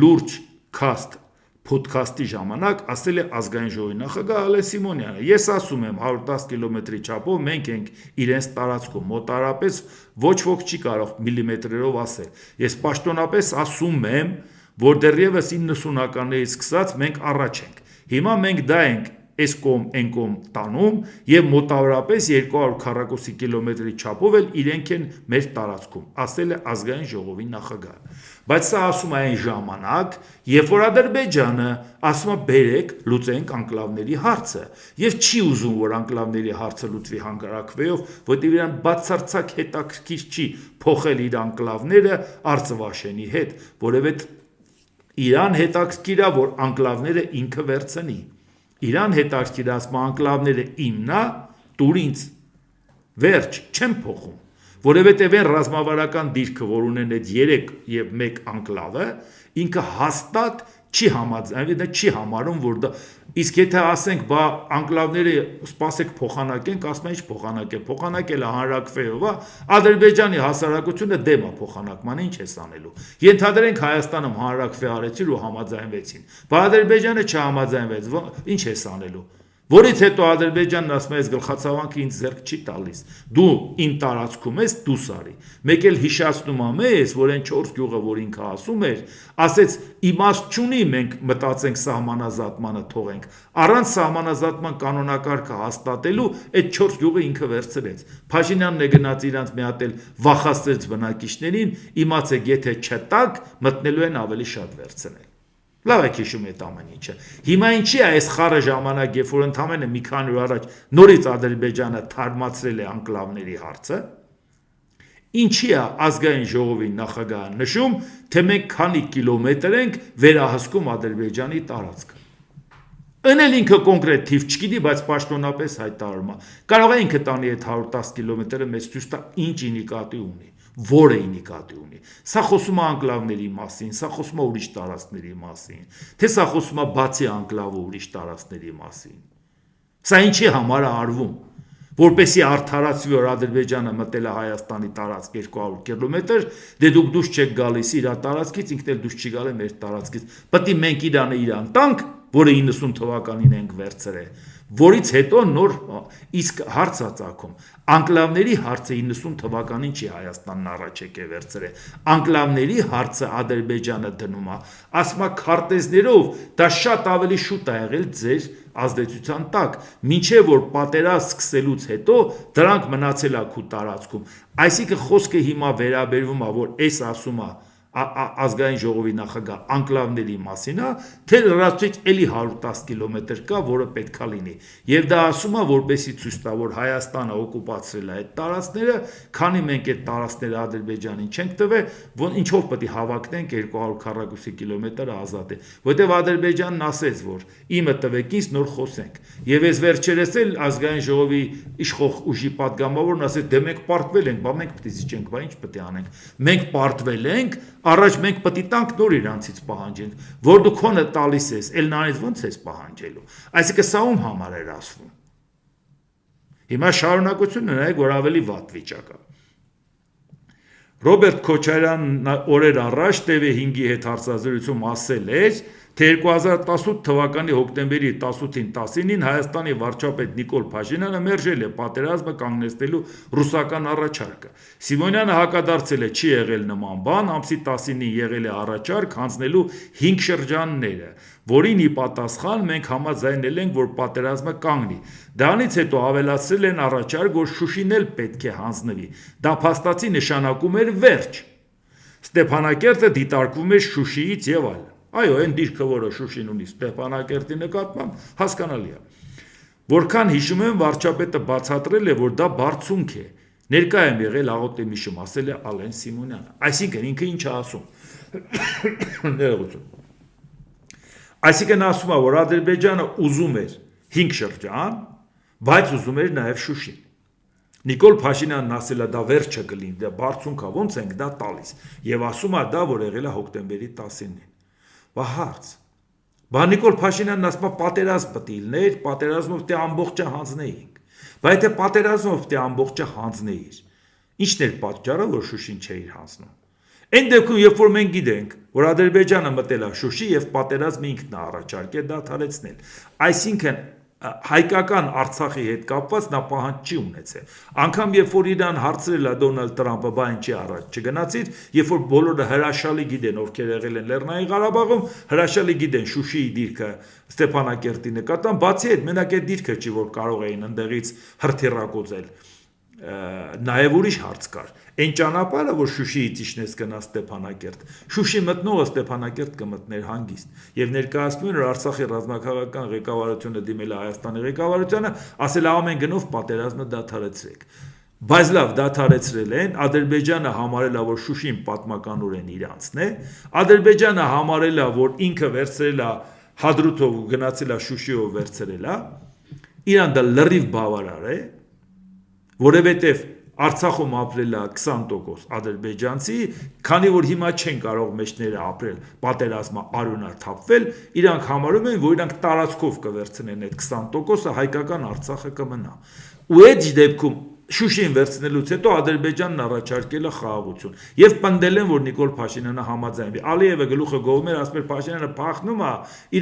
Լուրջ քաստ Փոդքասթի ժամանակ ասել է ազգային ժողովի նախագահ Ալեն Սիմոնյանը։ Ես ասում եմ 110 կիլոմետրի չափով մենք ենք իրենց տարածքում, մոտարապես ոչ ոք չի կարող միլիմետրերով ասել։ Ես պաշտոնապես ասում եմ, որ դեռևս 90-ականներից սկսած մենք առաջ ենք։ Հիմա մենք դա ենք այս կողմ այն կողմ տանում եւ մոտավորապես 200 քառակուսի կիլոմետրի չափով էլ իրենք են մեր տարածքում, ասել է ազգային ժողովի նախագահը։ Բայց սա ասում է այն ժամանակ, երբ որ Ադրբեջանը ասում է բերեք լուծենք անկլավների հարցը եւ չի ուզում որ անկլավների հարցը լուծվի հանգարակվեով, որտեղ իրան բացարձակ հետաքրքիր չի փոխել իր անկլավները Արցվաշենի հետ, որովհետեւ իրան հետաքրքիր է որ անկլավները ինքը վերցնի։ Իրան հետաքրքիր ասում անկլավները իմն է, տուր ինձ։ Վերջ, չեմ փոխում, որովհետև այն ռազմավարական դիրքը, որ ունեն այդ 3 եւ 1 անկլավը, ինքը հաստատ չի համաձայնվում, դա չի համարում, որ դա իսկ եթե ասենք, բա անկլավները սպասեք փոխանակենք, ասում են ինչ փոխանակել, փոխանակելը հանրակրվեով է, Ադրբեջանի հասարակությունը դեմ է փոխանակման, ինչ ես անելու։ Ենթադրենք Հայաստանում հանրակրվե արեցին ու համաձայնվեցին, բա Ադրբեջանը չհամաձայնվեց, ինչ ես անելու։ Որից հետո Ադրբեջանն ասում է, ես գլխացավանքը ինձ ձեռք չի տալիս։ Դու իմ տարածքում ես, դու սարի։ Մեկ էլ հիշացնում եմ ես, որ այն 4 գյուղը, որ ինքը ասում էր, ասեց իմաստ չունի մենք մտածենք սահմանազատմանը թողենք։ Առանց սահմանազատման կանոնակարգը հաստատելու այդ 4 գյուղը ինքը վերցրեց։ Փաշինյանն է գնաց իրանց մի հատ էլ վախացրեց բնակիչներին, իմացեք, եթե չտակ, մտնելու են ավելի շատ վերցնել։ Լավ եք հիշում այդ ամեն ինչը։ Հիմա ինչի է այս խառը ժամանակ, երբ որ ընդամենը մի քանի օր առաջ նորից Ադրբեջանը թարմացրել է անկլավների հարցը, ինչի է ազգային ժողովի նախագահը նշում, թե մենք քանի կիլոմետր ենք վերահսկում Ադրբեջանի տարածքը։ Ընել ինքը կոնկրետ թիվ չգիտի, բայց պաշտոնապես հայտարարում է։ Կարող է ինքը տանի այդ 110 կիլոմետրը մեծ ցույց տա ինչ նկատի ունի, որը նկատի ունի։ Սա խոսում է անկլավների մասին, սա խոսում է ուրիշ տարածքների մասին, թե սա խոսում է բացի անկլավը ուրիշ տարածքների մասին։ Սա ինչի համար է արվում, որպեսի արդարացվի, որ Ադրբեջանը մտել է Հայաստանի տարածք 200 կիլոմետր, դե դուք դուրս չեք գալիս իր տարածքից, ինքն էլ դուրս չի գալի մեր տարածքից։ Պետք է մենք իրան տանք, որը 90 թվականին ենք վերցրել, որից հետո նոր իսկ հարց է ծագում։ Անկլավների հարցը 90 թվականին չի Հայաստանն առաջ եկել վերցրել։ Անկլավների հարցը Ադրբեջանը դնում է, ասում է քարտեզներով, դա շատ ավելի շուտ է եղել ձեր ազդեցության տակ, մինչև որ պատերազմ սկսելուց հետո դրանք մնացել է քու տարածքում։ Այսինքն խոսքը հիմա վերաբերվում է, որ այս ասում է ազգային ժողովի նախագահ անկլավների մասին է, թե լրացուցիչ էլի 110 կիլոմետր կա, որը պետքա լինի։ Եվ դա ասում է, որպեսի ցույց տա, որ Հայաստանը օկուպացրել է այդ տարածքները, քանի մենք այդ տարածքները Ադրբեջանին չենք տվել, որ ինչով պետք է հավաքնենք 200 քառակուսի կիլոմետր ազատ է։ Որտեվ Ադրբեջանն ասեց, որ իմը տվեք ինձ, նոր խոսենք։ Եվ այս վերջերս էլ ազգային ժողովի իշխող ուժի падգամավորն ասեց, դե մենք պարտվել ենք, բա մենք պետք է զիջենք, բա ինչ պետք է անենք։ Մենք պարտվել ենք, առաջ մենք պետք է տանք նոր իրանցից պահանջենք, որ դու քոնը տալիս ես, էլ նրանից ո՞նց ես պահանջելու։ Այսինքն սա ում համար էր ասվում։ Հիմա շարունակությունը նայեք, որ ավելի վատ վիճակ է։ Ռոբերտ Քոչարյանն օրեր առաջ TV5-ի հետ հարցազրույցում ասել էր, թե 2018 թվականի հոկտեմբերի 18-ին 19-ին Հայաստանի վարչապետ Նիկոլ Փաշինյանը մերժել է պատերազմը կանգնեցնելու ռուսական առաջարկը։ Սիմոնյանը հակադարձել է, չի եղել նման բան, ամսի 19-ին եղել է առաջարկ հանձնելու 5 շրջանները, որին ի պատասխան մենք համաձայնել ենք, որ պատերազմը կանգնի։ Դրանից հետո ավելացրել են առաջարկ, որ Շուշին էլ պետք է հանձնվի։ Դա փաստացի նշանակում էր վերջ։ Ստեփանակերտը դիտարկվում էր Շուշիից եւ այլն։ Այո, այն դիրքը, որը Շուշին ունի Ստեփանակերտի նկատմամբ, հասկանալի է։ Որքան հիշում եմ, վարչապետը բացատրել է, որ դա բարձունք է։ Ներկա եմ եղել աղոթեմիշում, ասել է Ալեն Սիմոնյանը։ Այսինքն ինքը ինչ է ասում։ Ներողություն։ Այսինքն ասում է, որ Ադրբեջանը ուզում էր 5 շրջան, բայց ուզում էր նաև Շուշին։ Նիկոլ Փաշինյանն ասել է, դա վերջը կլինի, դա բարձունք է, ոնց ենք դա տալիս։ Եվ ասում է դա, որ եղել է հոկտեմբերի 19-ին։ Բա հարց։ Բա Նիկոլ Փաշինյանն ասում է պատերազմ պետք է լիներ, պատերազմով պետք է ամբողջը հանձնեինք։ Բայց եթե պատերազմով պետք է ամբողջը հանձնեիր, ի՞նչն էր պատճառը, որ Շուշին չէիր հանձնում։ Այն դեպքում, երբ որ մենք գիտենք, որ Ադրբեջանը մտել է Շուշի եւ պատերազմը ինքն է առաջարկել դադարեցնել, այսինքն հայկական Արցախի հետ կապված նա պահանջ չի ունեցել։ Անկամ երբ որ իրան հարցրել է Դոնալդ Տրամպը, բա ինչի առաջ չգնացիր, երբ որ բոլորը հրաշալի գիտեն, ովքեր եղել են Լեռնային Ղարաբաղում, հրաշալի գիտեն Շուշիի դիրքը Ստեփանակերտի նկատմամբ, բացի այդ մենակ այդ դիրքը չի, որ կարող էին ընդեղից հրթիռակոծել։ Նաև ուրիշ հարց կար։ Այն ճանապարհը, որ Շուշիից իջնես գնա Ստեփանակերտ, Շուշի մտնողը Ստեփանակերտ կմտներ հանգիստ։ Եվ ներկայացնում են, որ Արցախի ռազմաքաղաքական ղեկավարությունը դիմել է Հայաստանի ղեկավարությանը, ասել է ամեն գնով պատերազմը դադարեցրեք։ Բայց լավ, դադարեցրել են, Ադրբեջանը համարել է, որ Շուշին պատմականորեն իրանցն է, Ադրբեջանը համարել է, որ ինքը վերցրել է Հադրութով ու գնացել է Շուշիով վերցրել է, իրան դա լրիվ բավարար է, որովհետև Արցախում ապրել է 20% ադրբեջանցի, քանի որ հիմա չեն կարող մեջները ապրել, պատերազմը արյունաթափվել, իրանք համարում են, որ իրանք տարածքով կվերցնեն այդ 20%-ը, հայկական Արցախը կմնա։ Ու այդ դեպքում Շուշին վերցնելուց հետո Ադրբեջանն առաջարկել է խաղաղություն եւ պնդել են, որ Նիկոլ Փաշինյանը համաձայնվի։ Ալիևը գլուխը գովում էր, ասում էր Փաշինյանը փախնում է,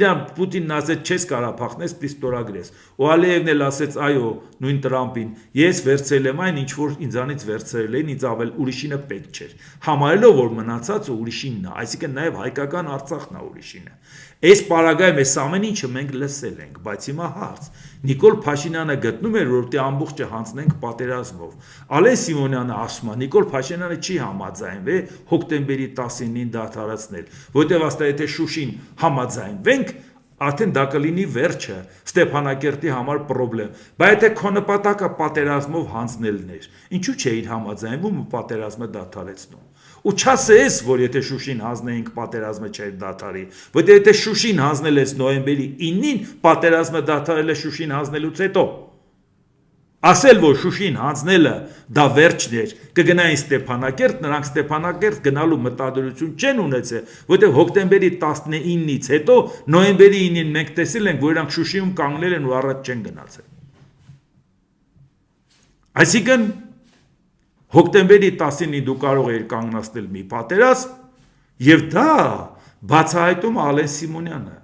իրան Պուտինն ասեց, չես կարա փախնես, պիտի ստորագրես։ Ու Ալիևն էլ ասեց, այո, նույն Տրամպին, ես վերցրել եմ այն, ինչ որ ինձանից վերցրել են, ինձ ավել ուրիշինը պետք չէր։ Համարելով, որ մնացածը ուրիշինն է, այսինքն նաեւ հայկական Արցախն է ուրիշինը։ Այս պարագայում այս ամեն ինչը մենք լսել ենք, բայց հիմա հարց։ Նիկոլ Փաշինյանը գտնում էր, որ դե ամբողջը հանձնենք պատերազմով։ Ալեն Սիմոնյանը ասում է, Նիկոլ Փաշինյանը չի համաձայնվել հոկտեմբերի 19-ին դադարեցնել, որտեղ ասա եթե Շուշին համաձայնվենք, արդեն դա կլինի վերջը Ստեփանակերտի համար խնդրեմ, բայց եթե քո նպատակը պատերազմով հանձնելն էր, ինչու՞ չէիր համաձայնվում ու պատերազմը դադարեցնում։ Ու չասես, որ եթե Շուշին հանձնեինք պատերազմը չէր դադարի, որտեղ եթե Շուշին հանձնել ես նոյեմբերի 9-ին, պատերազմը դադարել է Շուշին հանձնելուց հետո։ Ասել, որ Շուշին հանձնելը դա վերջն էր, կգնային Ստեփանակերտ, նրանք Ստեփանակերտ գնալու մտադրություն չեն ունեցել, որտեղ հոկտեմբերի 19-ից հետո նոյեմբերի 9-ին մենք տեսել ենք, որ իրանք Շուշիում կանգնել են ու առաջ չեն գնացել։ Այսինքն հոկտեմբերի 19-ին դու կարող էիր կանգնացնել մի պատերազմ, եւ դա բացահայտում Ալեն Սիմոնյանը։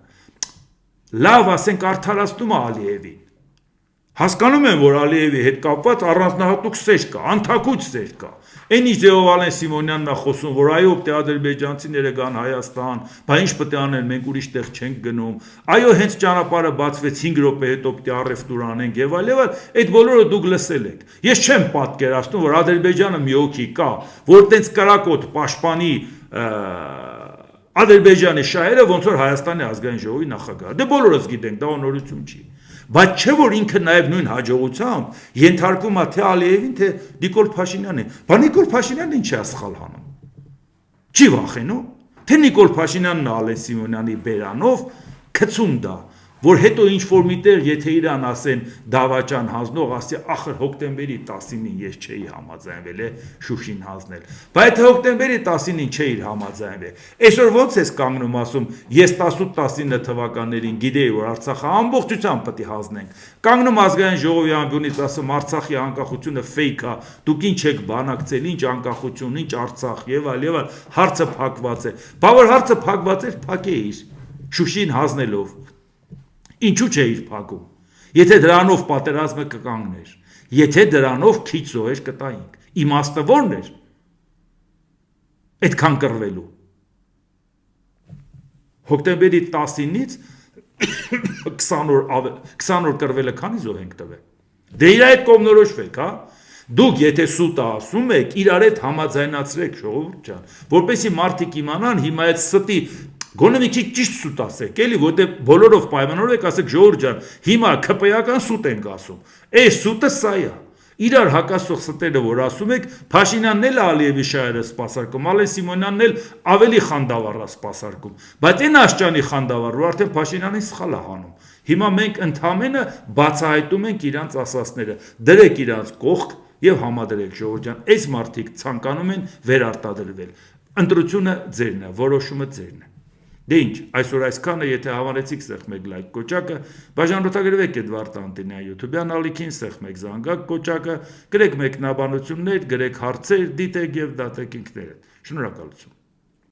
Լավ, ասենք արդարացնում է Ալիևին։ Հասկանում եմ, որ Ալիևի հետ կապված առանձնահատուկ սեր կա, անթակույց սեր կա։ Այն ինչ ձևով Ալեն Սիմոնյանն է խոսում, որ այո, պետք է ադրբեջանցիները գան Հայաստան, բա ինչ պետք է անեն, մենք ուրիշ տեղ չենք գնում։ Այո, հենց ճանապարհը բացվեց 5 րոպե հետո պետք է առևտուր անենք եւ այլ, այդ բոլորը դուք լսել եք։ Ես չեմ պատկերացնում, որ Ադրբեջանը մի հոգի կա, որ տենց կրակոտ պաշտպանի Ադրբեջանի շահերը, ոնց որ Հայաստանի ազգային ժողովի նախագահը։ Դե բոլորս գիտենք, դա նորություն չի։ Բայց չէ որ ինքը նաև նույն հաջողությամբ ենթարկում է թե Ալիևին, թե Նիկոլ Փաշինյանին։ Բա Նիկոլ Փաշինյանն ինչ է սխալ հանում։ Չի վախենում, թե Նիկոլ Փաշինյանն Ալեն Սիմոնյանի բերանով գցում դա, որ հետո ինչ որ միտեղ եթե իրան ասեն դավաճան հանձնող, ասի ախր հոկտեմբերի 19-ին ես չէի համաձայնվել է Շուշին հանձնել։ Բայց եթե հոկտեմբերի 19-ին չէիր համաձայնվել, այսօր ոնց ես կանգնում ասում, ես 18-19 թվականներին գիտեի, որ Արցախը ամբողջությամբ պետք է հանձնենք։ Կանգնում ազգային ժողովի ամբյոնից ասում Արցախի անկախությունը ֆեյք է, դուք ինչ եք բանակցել, ինչ անկախություն, ինչ Արցախ եւ այլ, հարցը փակված է։ Բա որ հարցը փակված էր, փակեիր Շուշին հանձնելով։ Ինչու չէիր փակում։ Եթե դրանով պատերազմը կկանգներ, եթե դրանով քիչ զոհեր կտայինք, իմաստը ո՞րն էր։ Այդքան կռվելու։ Հոկտեմբերի 19-ից 20 օր կռվելը քանի զոհ ենք տվել։ Դե իր այդ կողմնորոշվեք, հա։ Դուք եթե սուտը ասում եք, իրար հետ համաձայնացրեք, ժողովուրդ ջան, որպեսզի մարդիկ իմանան հիմա այդ ստի գոնե մի քիչ ճիշտ սուտ ասեք, էլի, որտեղ բոլորով պայմանավորեք, ասեք ժողովուրդ ջան, հիմա ԿՊ-ական սուտ ենք ասում։ Այս սուտը սա է։ Իրար հակասող ստերը, որ ասում եք, Փաշինյանն էլ Ալիևի շահերը սպասարկում, Ալեն Սիմոնյանն էլ ավելի խանդավառ է սպասարկում։ Բայց այն աշճանի խանդավառ, որ արդեն Փաշինյանին սխալ է հանում։ Հիմա մենք ընդհանրապես բացահայտում ենք իրանց ասածները։ Դրեք իրանց կողք եւ համադրեք ժողովուրդ ջան, այս մարդիկ ցանկանում են վերարտադրվել։ Ընտրությունը ձերն է, որոշումը ձերն է։ Դե ինչ, այսօր այսքանը, եթե հավանեցիք սեղմեք լայք կոճակը, բաժանորդագրվեք Էդվարդ Անտենյա YouTube-յան ալիքին, սեղմեք զանգակ կոճակը, գրեք մեկնաբանություններ, գրեք հարցեր, դիտեք եւ դատեք ինքներդ։ Շնորհակալություն։